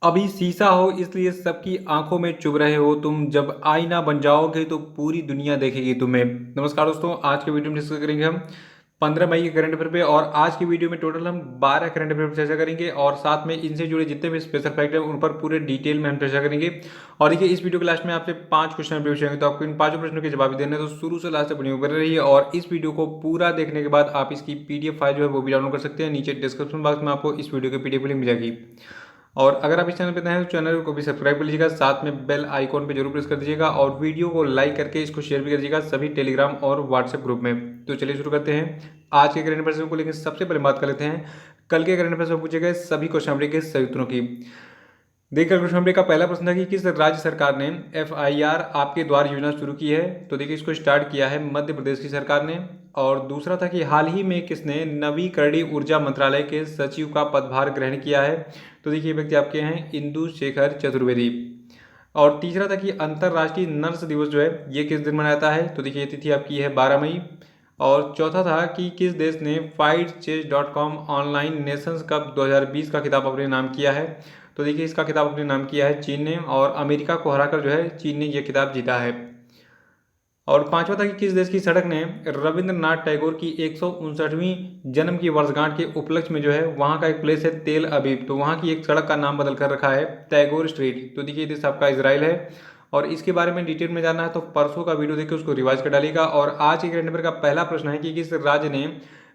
अभी शीशा हो इसलिए सबकी आंखों में चुभ रहे हो तुम, जब आईना बन जाओगे तो पूरी दुनिया देखेगी तुम्हें। नमस्कार दोस्तों, आज के वीडियो में डिस्कस करेंगे हम 15 मई के करंट अफेयर पे। और आज की वीडियो में टोटल हम 12 करंट अफेयर पर चर्चा करेंगे और साथ में इनसे जुड़े जितने भी स्पेशल फैक्ट हैं उन पर पूरे डिटेल में हम चर्चा करेंगे। और देखिए, इस वीडियो के लास्ट में आपसे 5 क्वेश्चन पूछेंगे, तो आपको इन 5 प्रश्नों के जवाब देने हैं, तो शुरू से लास्ट तक वीडियो बने रहिए। और इस वीडियो को पूरा देखने के बाद आप इसकी पीडीएफ फाइल जो है वो भी डाउनलोड कर सकते हैं। नीचे डिस्क्रिप्शन बॉक्स में आपको इस वीडियो की पीडीएफ लिंक मिल जाएगी। और अगर आप इस चैनल पर नए हैं तो चैनल को भी सब्सक्राइब कर लीजिएगा, साथ में बेल आइकॉन पे जरूर प्रेस कर दीजिएगा और वीडियो को लाइक करके इसको शेयर भी कर दीजिएगा सभी टेलीग्राम और व्हाट्सएप ग्रुप में। तो चलिए शुरू करते हैं आज के करंट अफेयर्स को लेकर। सबसे पहले बात कर लेते हैं कल के करंट अफेयर्स में पूछे गए सभी क्वेश्चन अवली के सही उत्तरों की। देखिए, क्वेश्चन नंबर का पहला प्रश्न था कि किस राज्य सरकार ने FIR आपके द्वार योजना शुरू की है। तो देखिए, इसको स्टार्ट किया है मध्य प्रदेश की सरकार ने। और दूसरा था कि हाल ही में किसने नवीकरणीय ऊर्जा मंत्रालय के सचिव का पदभार ग्रहण किया है। तो देखिए, ये व्यक्ति आपके हैं इंदु शेखर चतुर्वेदी। और तीसरा था कि अंतर्राष्ट्रीय नर्स दिवस जो है ये किस दिन मनाया जाता है। तो देखिए, ये तिथि आपकी है 12 मई। और चौथा था कि किस देश ने FightChess.com ऑनलाइन नेशंस कप 2020 का खिताब अपने नाम किया है। तो देखिए, इसका खिताब अपने नाम किया है चीन ने, और अमेरिका को हराकर जो है चीन ने यह खिताब जीता है। और पांचवा था कि किस देश की सड़क ने रविंद्रनाथ टैगोर की 159वीं जन्म की वर्षगांठ के उपलक्ष्य में जो है वहाँ का एक प्लेस है तेल अबीब, तो वहाँ की एक सड़क का नाम बदल कर रखा है टैगोर स्ट्रीट। तो देखिए, देश आपका इसराइल है। और इसके बारे में डिटेल में जानना है तो परसों का वीडियो देखिए, उसको रिवाइज कर डालिएगा। और आज के करंट अफेयर का पहला प्रश्न है कि किस राज्य ने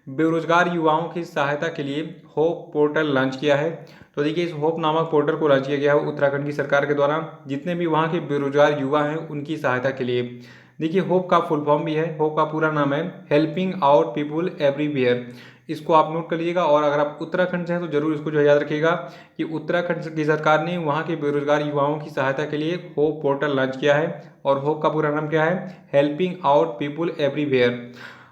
बेरोजगार युवाओं की सहायता के लिए होप पोर्टल लॉन्च किया है। तो देखिए, इस होप नामक पोर्टल को लॉन्च किया गया है उत्तराखंड की सरकार के द्वारा, जितने भी वहाँ के बेरोजगार युवा हैं उनकी सहायता के लिए। देखिए, होप का फुल फॉर्म भी है, होप का पूरा नाम है हेल्पिंग आउट पीपुल एवरीवेयर। इसको आप नोट कर लीजिएगा। और अगर आप उत्तराखंड से हैं तो जरूर इसको जो है याद रखिएगा कि उत्तराखंड की सरकार ने वहाँ के बेरोजगार युवाओं की सहायता के लिए होप पोर्टल लॉन्च किया है। और होप का पूरा नाम क्या है? Helping out people everywhere.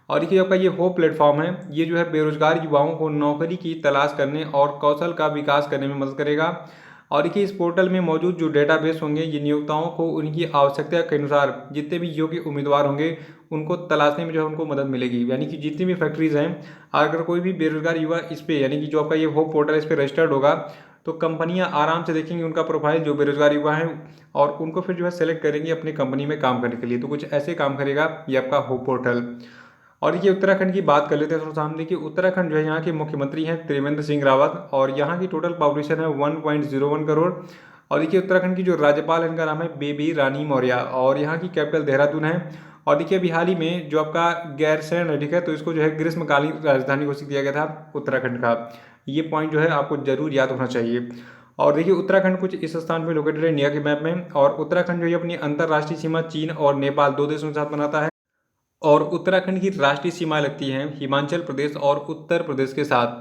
और देखिए, आपका ये होप प्लेटफॉर्म है, ये जो है बेरोजगार युवाओं को नौकरी की तलाश करने और कौशल का विकास करने में मदद करेगा। और देखिए, इस पोर्टल में मौजूद जो डेटाबेस होंगे ये नियोक्ताओं को उनकी आवश्यकता के अनुसार जितने भी योग्य उम्मीदवार होंगे उनको तलाशने में जो है उनको मदद मिलेगी। यानी कि जितनी भी फैक्ट्रीज़ हैं, अगर कोई भी बेरोजगार युवा इस पर, यानी कि जो आपका ये होप पोर्टल इस पर रजिस्टर्ड होगा, तो कंपनियां आराम से देखेंगी उनका प्रोफाइल जो बेरोजगार युवा हैं, और उनको फिर जो है सेलेक्ट करेंगी अपनी कंपनी में काम करने के लिए। तो कुछ ऐसे काम करेगा ये आपका होप पोर्टल। और देखिए, उत्तराखंड की बात कर लेते हैं थोड़ा सा हम। देखिए, उत्तराखंड जो है यहाँ के मुख्यमंत्री हैं त्रिवेंद्र सिंह रावत, और यहाँ की टोटल पॉपुलेशन है 1.01 करोड़। और देखिए, उत्तराखंड की जो राज्यपाल है इनका नाम है बेबी रानी मौर्य, और यहाँ की कैपिटल देहरादून है। और देखिए, अभी हाल ही में जो आपका गैरसैंण है, ठीक है, तो इसको जो है ग्रीष्मकालीन राजधानी घोषित किया गया था उत्तराखंड का। ये पॉइंट जो है आपको जरूर याद होना चाहिए। और देखिए, उत्तराखंड कुछ इस स्थान पर लोकेटेड है इंडिया के मैप में। और उत्तराखंड जो है अपनी अंतर्राष्ट्रीय सीमा चीन और नेपाल दो देशों के साथ बनाता है। और उत्तराखंड की राष्ट्रीय सीमा लगती है हिमाचल प्रदेश और उत्तर प्रदेश के साथ।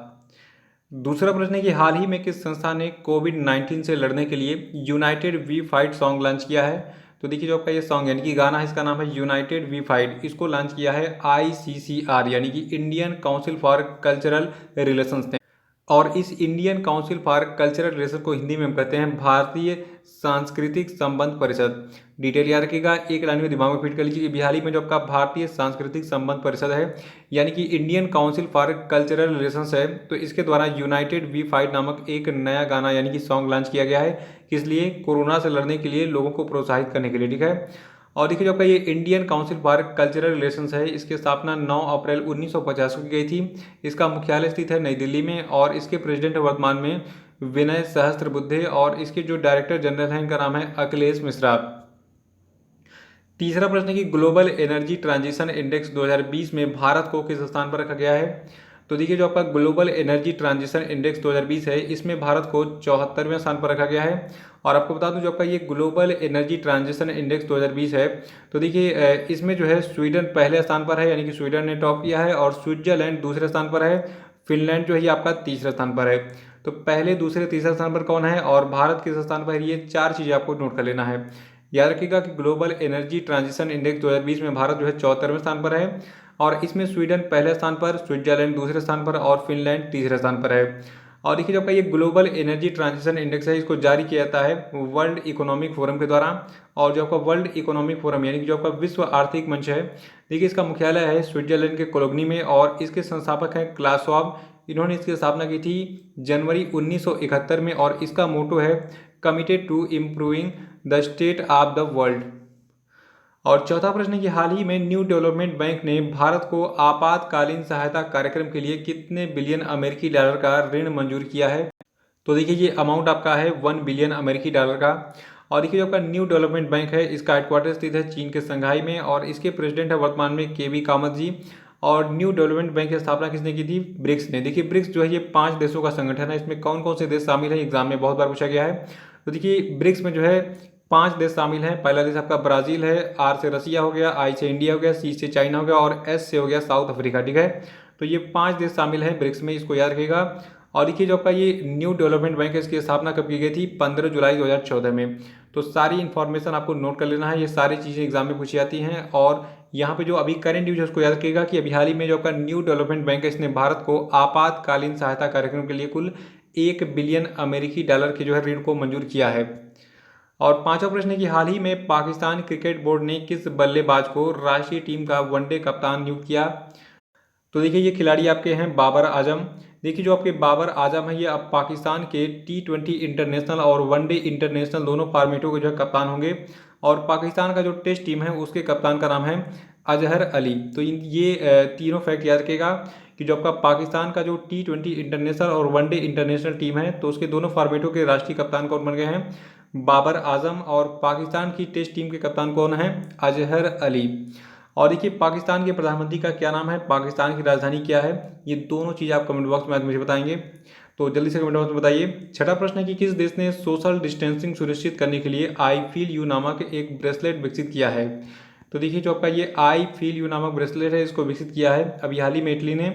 दूसरा प्रश्न है कि हाल ही में किस संस्था ने कोविड-19 से लड़ने के लिए united we fight song launch किया है। तो देखिए, जो आपका ये सॉन्ग यानी कि गाना है, इसका नाम है यूनाइटेड वी फाइट। इसको लॉन्च किया है ICCR यानी कि Indian council for cultural relations ने। और इस Indian council for cultural relation को हिंदी में हम कहते हैं भारतीय सांस्कृतिक संबंध परिषद। डिटेल याद रखिएगा, एक लाइन में दिमाग में फिट कर लीजिए कि बिहारी में जो आपका भारतीय सांस्कृतिक संबंध परिषद है यानी कि Indian council for cultural relations है, तो इसके द्वारा यूनाइटेड वी फाइट नामक एक नया गाना यानी कि सॉन्ग लॉन्च किया गया है। किस लिए? कोरोना से लड़ने के लिए, लोगों को प्रोत्साहित करने के लिए, ठीक है। और देखिए, जो आपका ये Indian council for cultural relations है, इसकी स्थापना 9 अप्रैल 1950 को की गई थी। इसका मुख्यालय स्थित है नई दिल्ली में, और इसके प्रेसिडेंट वर्तमान में विनय सहस्त्रबुद्धे, और इसके जो डायरेक्टर जनरल हैं इनका नाम है अखिलेश मिश्रा। तीसरा प्रश्न है कि ग्लोबल एनर्जी ट्रांजिशन इंडेक्स 2020 में भारत को किस स्थान पर रखा गया है। तो देखिए, जो आपका ग्लोबल एनर्जी ट्रांजिशन इंडेक्स 2020 है, इसमें भारत को 74वें स्थान पर रखा गया है। और आपको बता दूं, जो आपका ये ग्लोबल एनर्जी ट्रांजिशन इंडेक्स 2020 है, तो देखिए इसमें जो है स्वीडन पहले स्थान पर है, यानी कि स्वीडन ने टॉप किया है, और स्विट्जरलैंड दूसरे स्थान पर है, फिनलैंड जो है ये आपका तीसरे स्थान पर है। तो पहले, दूसरे, तीसरे स्थान पर कौन है और भारत किस स्थान पर है, ये चार चीज़ें आपको नोट कर लेना है। याद रखिएगा कि ग्लोबल एनर्जी ट्रांजिशन इंडेक्स 2020 में भारत जो है 74वें स्थान पर है, और इसमें स्वीडन पहले स्थान पर, स्विट्जरलैंड दूसरे स्थान पर, और फिनलैंड तीसरे स्थान पर है। और देखिए, जो आपका ये ग्लोबल एनर्जी ट्रांजिशन इंडेक्स है, इसको जारी किया जाता है वर्ल्ड इकोनॉमिक फोरम के द्वारा। और जो आपका वर्ल्ड इकोनॉमिक फोरम यानी कि जो आपका विश्व आर्थिक मंच है, देखिए इसका मुख्यालय है स्विट्जरलैंड के कोलोगनी में, और इसके संस्थापक हैं क्लास श्वाब। इन्होंने इसकी स्थापना की थी जनवरी 1971 में, और इसका मोटो है committed to improving the state of the world. और चौथा प्रश्न है कि हाल ही में न्यू डेवलपमेंट बैंक ने भारत को आपातकालीन सहायता कार्यक्रम के लिए कितने बिलियन अमेरिकी डॉलर का ऋण मंजूर किया है। तो देखिए ये अमाउंट आपका है 1 बिलियन अमेरिकी डॉलर का। और देखिए जो आपका न्यू डेवलपमेंट बैंक है इसका हेडक्वार्टर स्थित है चीन के संघाई में और इसके प्रेसिडेंट है वर्तमान में केवी कामत जी। और न्यू डेवलपमेंट बैंक की स्थापना किसने की थी? ब्रिक्स ने। देखिए ब्रिक्स जो है ये 5 देशों का संगठन है। इसमें कौन कौन से देश शामिल है एग्जाम में बहुत बार पूछा गया है। तो देखिए ब्रिक्स में जो है 5 देश शामिल हैं। पहला देश आपका ब्राजील है, आर से रसिया हो गया, आई से इंडिया हो गया, सी से चाइना हो गया और एस से हो गया साउथ अफ्रीका। ठीक है, तो ये 5 देश शामिल हैं ब्रिक्स में, इसको याद रखिएगा। और देखिए जो आपका ये न्यू डेवलपमेंट बैंक है इसकी स्थापना कब की गई थी? 15 जुलाई 2014 में। तो सारी इन्फॉर्मेशन आपको नोट कर लेना है, ये सारी चीज़ें एग्जाम में पूछी जाती हैं। और यहाँ पे जो अभी करंट न्यूज है उसको याद रखिएगा कि अभी हाल ही में जो आपका न्यू डेवलपमेंट बैंक है इसने भारत को आपातकालीन सहायता कार्यक्रम के लिए कुल 1 बिलियन अमेरिकी डॉलर के जो है ऋण को मंजूर किया है। और पांचवा प्रश्न है कि हाल ही में पाकिस्तान क्रिकेट बोर्ड ने किस बल्लेबाज को राष्ट्रीय टीम का वनडे कप्तान नियुक्त किया। तो देखिए ये खिलाड़ी आपके हैं बाबर आजम। देखिए जो आपके बाबर आजम है ये अब पाकिस्तान के T20 इंटरनेशनल और वनडे इंटरनेशनल दोनों फॉर्मेटों के जो है कप्तान होंगे। और पाकिस्तान का जो टेस्ट टीम है उसके कप्तान का नाम है अजहर अली। तो ये तीनों फैक्ट याद रखिएगा कि जो आपका पाकिस्तान का जो T20 इंटरनेशनल और वनडे इंटरनेशनल टीम है तो उसके दोनों फॉर्मेटों के राष्ट्रीय कप्तान कौन बन गए हैं? बाबर आजम। और पाकिस्तान की टेस्ट टीम के कप्तान कौन है? अजहर अली। और देखिए पाकिस्तान के प्रधानमंत्री का क्या नाम है, पाकिस्तान की राजधानी क्या है, ये दोनों चीज़ आप कमेंट बॉक्स में आज मुझे बताएंगे। तो जल्दी से कमेंट बॉक्स में बताइए। छठा प्रश्न है कि किस देश ने सोशल डिस्टेंसिंग सुनिश्चित करने के लिए आई फील यू नामक एक ब्रेसलेट विकसित किया है। तो देखिए जो आपका ये आई फील यू नामक ब्रेसलेट है इसको विकसित किया है अभी हाल ही में इटली ने।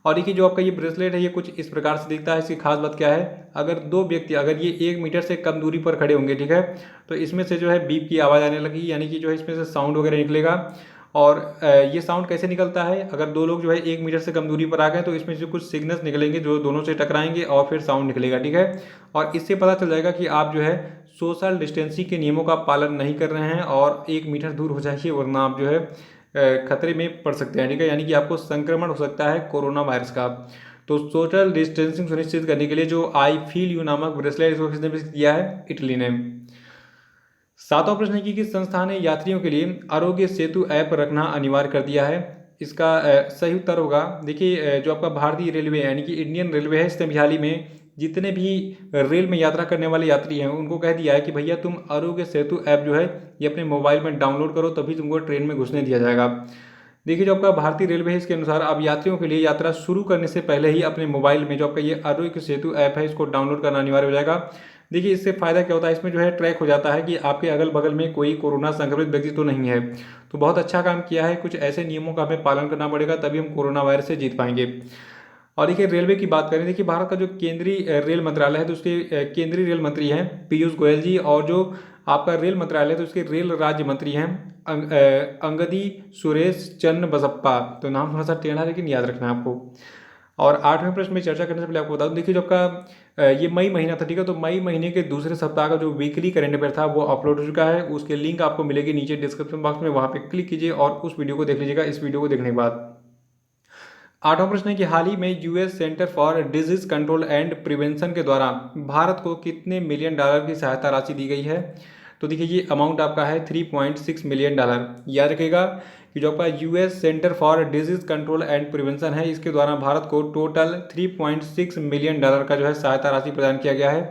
और देखिए जो आपका ये ब्रेसलेट है ये कुछ इस प्रकार से दिखता है। इसकी खास बात क्या है, अगर दो व्यक्ति अगर ये 1 मीटर से कम दूरी पर खड़े होंगे, ठीक है, तो इसमें से जो है बीप की आवाज़ आने लगी, यानी कि जो है इसमें से साउंड वगैरह निकलेगा। और ये साउंड कैसे निकलता है, अगर दो लोग जो है 1 मीटर से कम दूरी पर आ गए तो इसमें से कुछ सिग्नल्स निकलेंगे जो दोनों से टकराएंगे और फिर साउंड निकलेगा। ठीक है, और इससे पता चल जाएगा कि आप जो है सोशल डिस्टेंसिंग के नियमों का पालन नहीं कर रहे हैं और 1 मीटर दूर हो जाइए वरना आप जो है खतरे में पड़ सकते हैं। ठीक है, यानी कि आपको संक्रमण हो सकता है कोरोना वायरस का। तो सोशल डिस्टेंसिंग सुनिश्चित करने के लिए जो आई फील यू नामक ब्रेसलेट इसको किसने विकसित किया है? इटली ने। सातवां प्रश्न है कि किस संस्था ने यात्रियों के लिए आरोग्य सेतु ऐप रखना अनिवार्य कर दिया है। इसका सही उत्तर होगा देखिए जो आपका भारतीय रेलवे यानी कि इंडियन रेलवे है इसने भी हाल ही में जितने भी रेल में यात्रा करने वाले यात्री हैं उनको कह दिया है कि भैया तुम आरोग्य सेतु ऐप जो है ये अपने मोबाइल में डाउनलोड करो तभी तुमको ट्रेन में घुसने दिया जाएगा। देखिए जो आपका भारतीय रेलवे है इसके अनुसार अब यात्रियों के लिए यात्रा शुरू करने से पहले ही अपने मोबाइल में जो आपका ये आरोग्य सेतु ऐप है इसको डाउनलोड करना अनिवार्य हो जाएगा। देखिए इससे फ़ायदा क्या होता है, इसमें जो है ट्रैक हो जाता है कि आपके अगल बगल में कोई कोरोना संक्रमित व्यक्ति तो नहीं है। तो बहुत अच्छा काम किया है, कुछ ऐसे नियमों का हमें पालन करना पड़ेगा तभी हम कोरोना वायरस से जीत पाएंगे। और देखिए रेलवे की बात करें, देखिए भारत का जो केंद्रीय रेल मंत्रालय है तो उसके केंद्रीय रेल मंत्री हैं पीयूष गोयल जी। और जो आपका रेल मंत्रालय है तो उसके रेल राज्य मंत्री हैं अंगदी सुरेश चन्न बसप्पा। तो नाम थोड़ा सा टेढ़ा है लेकिन याद रखना है आपको। और 8वें प्रश्न में चर्चा करने से पहले आपको बता दूं, देखिए जो आपका ये मई महीना था, ठीक है, तो मई महीने के दूसरे सप्ताह का जो वीकली करंट अफेयर था वो अपलोड हो चुका है। उसके लिंक आपको मिलेगी नीचे डिस्क्रिप्शन बॉक्स में, वहाँ पे क्लिक कीजिए और उस वीडियो को देख लीजिएगा इस वीडियो को देखने के बाद। 8वां प्रश्न है कि हाल ही में US centre for disease control and prevention के द्वारा भारत को कितने मिलियन डॉलर की सहायता राशि दी गई है। तो देखिए ये अमाउंट आपका है 3.6 मिलियन डॉलर। याद रखिएगा कि जो आपका US centre for disease control and prevention है इसके द्वारा भारत को टोटल 3.6 मिलियन डॉलर का जो है सहायता राशि प्रदान किया गया है।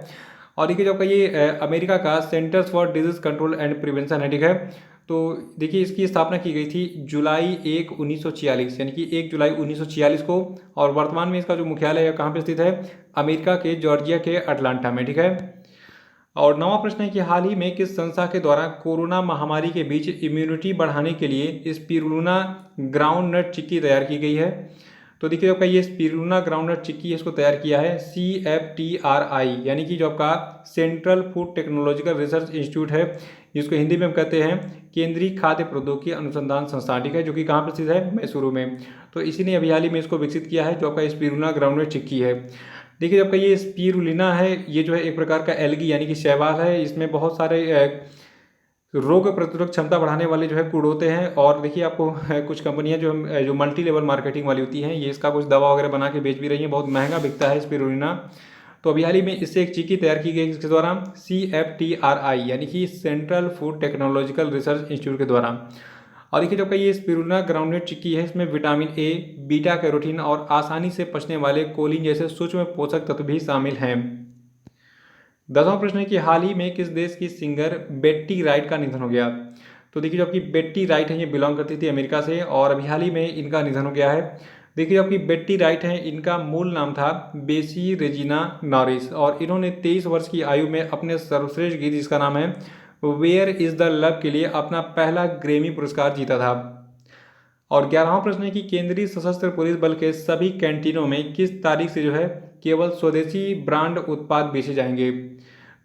और देखिए जो आपका ये अमेरिका का centres for disease control and prevention है, ठीक है, तो देखिए इसकी स्थापना की गई थी जुलाई 1, 1946 यानी कि 1 जुलाई 1946 को। और वर्तमान में इसका जो मुख्यालय है कहाँ पे स्थित है? अमेरिका के जॉर्जिया के अटलांटा में। ठीक है, और 9वां प्रश्न है कि हाल ही में किस संस्था के द्वारा कोरोना महामारी के बीच इम्यूनिटी बढ़ाने के लिए स्पिरुलिना ग्राउंड नट चिक्की तैयार की गई है। तो देखिए आपका ये स्पिरुलिना ग्राउंड नट चिक्की इसको तैयार किया है CFTRI यानी कि जो आपका central food technological research institute है जिसको हिंदी में हम कहते हैं केंद्रीय खाद्य प्रौद्योगिकी अनुसंधान संस्थान, ठीक है, जो कि कहाँ पर स्थित है? मैसूरू में। तो इसी ने अभी हाल ही में इसको विकसित किया है जो आपका स्पिरुलिना ग्राउंड नट चिक्की है। देखिए आपका ये स्पिरुलिना है ये जो है एक प्रकार का एल्गी यानी कि शैवाल है। इसमें बहुत सारे रोग प्रतिरोधक क्षमता बढ़ाने वाले जो है गुण होते हैं। और देखिए आपको कुछ कंपनियां जो मल्टी लेवल मार्केटिंग वाली होती हैं ये इसका कुछ दवा वगैरह बना के बेच भी रही हैं, बहुत महंगा बिकता है स्पिरुलिना। तो अभी हाल ही में इससे एक चिक्की तैयार की गई इसके द्वारा CFTRI यानी कि central food technological research institute के द्वारा। और देखिए जो आपका ये स्पिरुलिना ग्राउंडनट चिक्की है, इसमें विटामिन ए, बीटा कैरोटीन और आसानी से पचने वाले कोलिन जैसे सूक्ष्म पोषक तत्व भी शामिल हैं। 10वां प्रश्न है कि हाल ही में किस देश की सिंगर बेट्टी राइट का निधन हो गया। तो देखिए जो आपकी बेट्टी राइट है ये बिलोंग करती थी अमेरिका से और अभी हाल ही में इनका निधन हो गया है। देखिए जो आपकी बेट्टी राइट है इनका मूल नाम था बेसी रेजिना नॉरिस और इन्होंने 23 वर्ष की आयु में अपने सर्वश्रेष्ठ गीत जिसका नाम है वेयर इज द लव के लिए अपना पहला ग्रेमी पुरस्कार जीता था। और 11वां प्रश्न है कि केंद्रीय सशस्त्र पुलिस बल के सभी कैंटीनों में किस तारीख से जो है केवल स्वदेशी ब्रांड उत्पाद बेचे जाएंगे।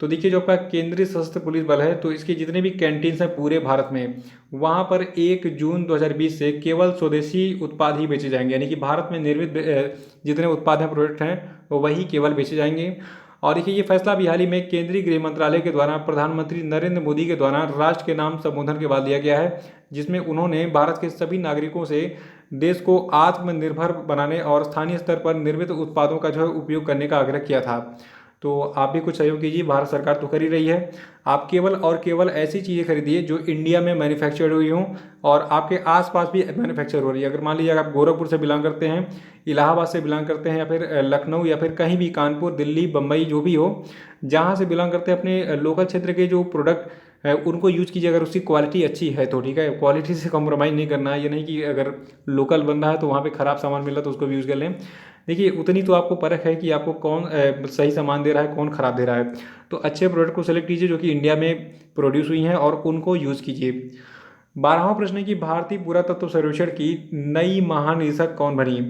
तो देखिए जो आपका केंद्रीय सशस्त्र पुलिस बल है तो इसके जितने भी कैंटीन्स हैं पूरे भारत में वहां पर 1 जून 2020 से केवल स्वदेशी उत्पाद ही बेचे जाएंगे, यानी कि भारत में निर्मित जितने उत्पाद हैं प्रोडक्ट हैं वो वही केवल बेचे जाएंगे। और देखिए ये फैसला भी हाल ही में केंद्रीय गृह मंत्रालय के द्वारा प्रधानमंत्री नरेंद्र मोदी के द्वारा राष्ट्र के नाम संबोधन के बाद लिया गया है, जिसमें उन्होंने भारत के सभी नागरिकों से देश को आत्मनिर्भर बनाने और स्थानीय स्तर पर निर्मित उत्पादों का जो है उपयोग करने का आग्रह किया था। तो आप भी कुछ सहयोग कीजिए, भारत सरकार तो कर ही रही है। आप केवल और केवल ऐसी चीज़ें खरीदिए जो इंडिया में मैन्युफैक्चर्ड हुई हों और आपके आसपास भी मैन्युफैक्चर हो रही है। अगर मान लीजिए आप गोरखपुर से बिलोंग करते हैं, इलाहाबाद से बिलोंग करते हैं या फिर लखनऊ या फिर कहीं भी कानपुर, दिल्ली, बम्बई जो भी हो, जहाँ से बिलोंग करते हैं अपने लोकल क्षेत्र के जो प्रोडक्ट उनको यूज़ कीजिए अगर उसकी क्वालिटी अच्छी है तो, ठीक है। क्वालिटी से कॉम्प्रोमाइज़ नहीं करना है, ये नहीं कि अगर लोकल बंदा है तो वहाँ पे ख़राब सामान मिल रहा है तो उसको भी यूज़ कर लें। देखिए उतनी तो आपको परख है कि आपको कौन सही सामान दे रहा है, कौन ख़राब दे रहा है। तो अच्छे प्रोडक्ट को सेलेक्ट कीजिए जो कि इंडिया में प्रोड्यूस हुई हैं और उनको यूज़ कीजिए। 12वां प्रश्न है कि भारतीय पुरातत्व सर्वेक्षण की नई महानिदेशक कौन बनी।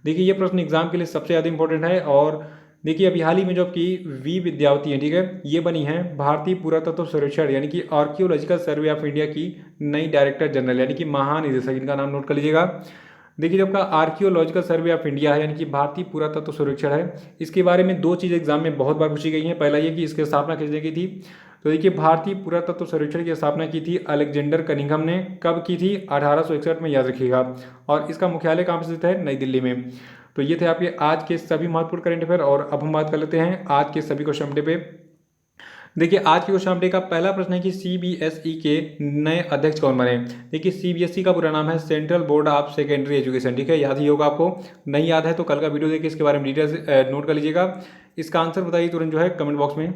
देखिए ये प्रश्न एग्जाम के लिए सबसे ज़्यादा इंपॉर्टेंट है और देखिए अभी हाल ही में जो आपकी वी विद्यावती है, ठीक है, ये बनी है भारतीय पुरातत्व सर्वेक्षण यानी कि आर्कियोलॉजिकल सर्वे ऑफ इंडिया की नई डायरेक्टर जनरल यानी कि महानिदेशक। इनका नाम नोट कर लीजिएगा। देखिए जब का आर्कियोलॉजिकल सर्वे ऑफ इंडिया है यानी कि भारतीय पुरातत्व सर्वेक्षण है, इसके बारे में 2 चीज़ एग्जाम में बहुत बार पूछी गई हैं। पहला ये कि इसकी स्थापना किसने की थी। तो देखिए भारतीय पुरातत्व सर्वेक्षण की स्थापना की थी अलेक्जेंडर कनिंघम ने। कब की थी? 1861 में, याद रखिएगा। और इसका मुख्यालय कहाँ पर स्थित है? नई दिल्ली में। तो ये थे आपके आज के सभी महत्वपूर्ण करंट अफेयर और अब हम बात कर लेते हैं आज के सभी क्वेश्चन अपडेट पे। देखिए आज के क्वेश्चन अपडेट का पहला प्रश्न है कि CBSE के नए अध्यक्ष कौन बने। देखिए CBSE का पूरा नाम है central board of secondary education, ठीक है, याद ही होगा आपको। नहीं याद है तो कल का वीडियो देखिए इसके बारे में डिटेल्स नोट कर लीजिएगा। इसका आंसर बताइए तुरंत जो है कमेंट बॉक्स में।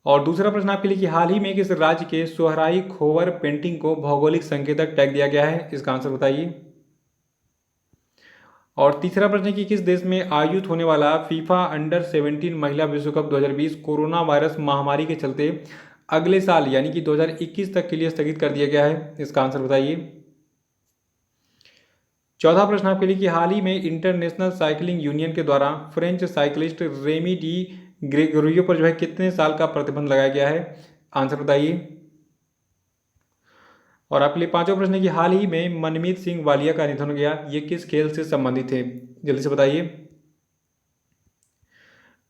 और दूसरा प्रश्न आपके लिए कि हाल ही में किस राज्य के सोहराई खोवर पेंटिंग को भौगोलिक संकेतक टैग दिया गया है। इसका आंसर बताइए। और तीसरा प्रश्न है कि किस देश में आयोजित होने वाला फीफा अंडर-17 महिला विश्व कप 2020 कोरोना वायरस महामारी के चलते अगले साल यानी कि 2021 तक के लिए स्थगित कर दिया गया है। इसका आंसर बताइए। चौथा प्रश्न आपके लिए कि हाल ही में इंटरनेशनल साइकिलिंग यूनियन के द्वारा French cyclist Remi Di Gregorio पर जो है कितने साल का प्रतिबंध लगाया गया है। आंसर बताइए। और आपके लिए पांचवा प्रश्न है कि हाल ही में मनमीत सिंह वालिया का निधन हो गया, ये किस खेल से संबंधित थे, जल्दी से बताइए।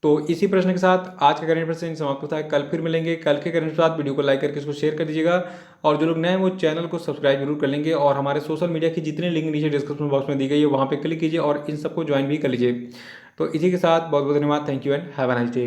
तो इसी प्रश्न के साथ आज का करंट अफेयर समाप्त होता है। कल फिर मिलेंगे। कल के करंट के साथ वीडियो को लाइक करके इसको शेयर कर दीजिएगा और जो लोग नए हैं वो चैनल को सब्सक्राइब जरूर कर लेंगे और हमारे सोशल मीडिया की जितने लिंक नीचे डिस्क्रिप्शन बॉक्स में दी गई है वहाँ पे क्लिक कीजिए और इन सबको ज्वाइन भी कर लीजिए। तो इसी के साथ बहुत बहुत धन्यवाद। Thank you and have a nice day.